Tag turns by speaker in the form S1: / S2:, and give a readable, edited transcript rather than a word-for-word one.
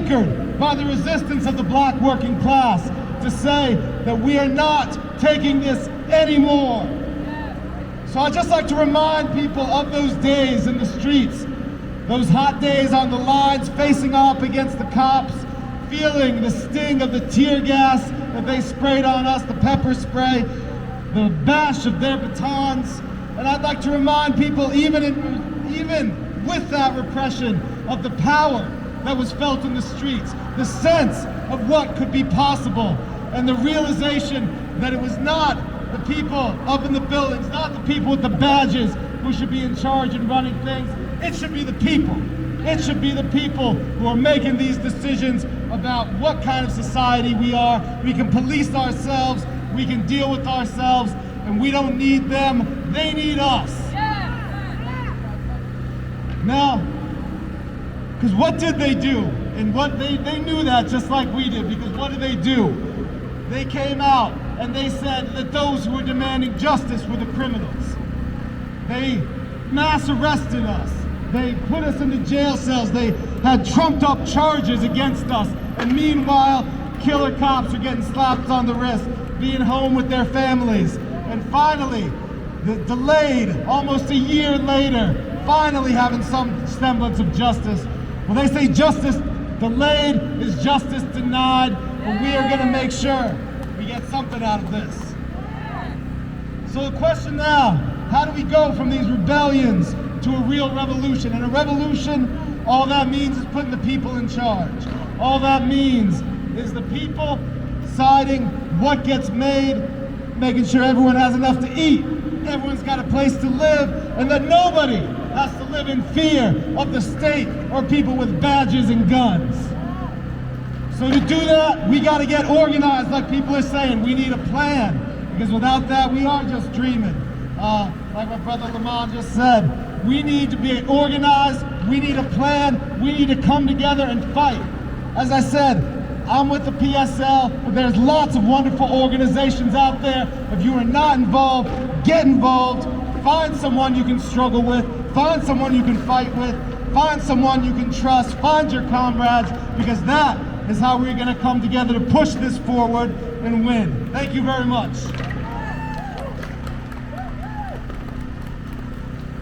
S1: anchored by the resistance of the black working class to say that we are not taking this anymore. So I'd just like to remind people of those days in the streets, those hot days on the lines, facing up against the cops, feeling the sting of the tear gas that they sprayed on us, the pepper spray, the bash of their batons. And I'd like to remind people, even with that repression, of the power that was felt in the streets, the sense of what could be possible, and the realization that it was not the people up in the buildings, not the people with the badges who should be in charge and running things. It should be the people. It should be the people who are making these decisions about what kind of society we are. We can police ourselves, we can deal with ourselves, and we don't need them, they need us. Now, because what did they do? And what they knew that just like we did, because what did they do? They came out and they said that those who were demanding justice were the criminals. They mass arrested us. They put us into jail cells. They had trumped up charges against us. And meanwhile, killer cops are getting slapped on the wrist, being home with their families. And finally, delayed almost a year later, finally having some semblance of justice. Well, they say justice delayed is justice denied, but we are going to make sure we get something out of this. So the question now, how do we go from these rebellions to a real revolution? And a revolution, all that means is putting the people in charge. All that means is the people deciding what gets made, making sure everyone has enough to eat, everyone's got a place to live, and that nobody has to live in fear of the state or people with badges and guns. So to do that, we got to get organized, like people are saying. We need a plan, because without that, we are just dreaming. Like my brother Lamont just said, we need to be organized, we need a plan, we need to come together and fight. As I said, I'm with the PSL, but there's lots of wonderful organizations out there. If you are not involved, get involved. Find someone you can struggle with, find someone you can fight with, find someone you can trust, find your comrades, because that is how we're going to come together to push this forward and win. Thank you very much.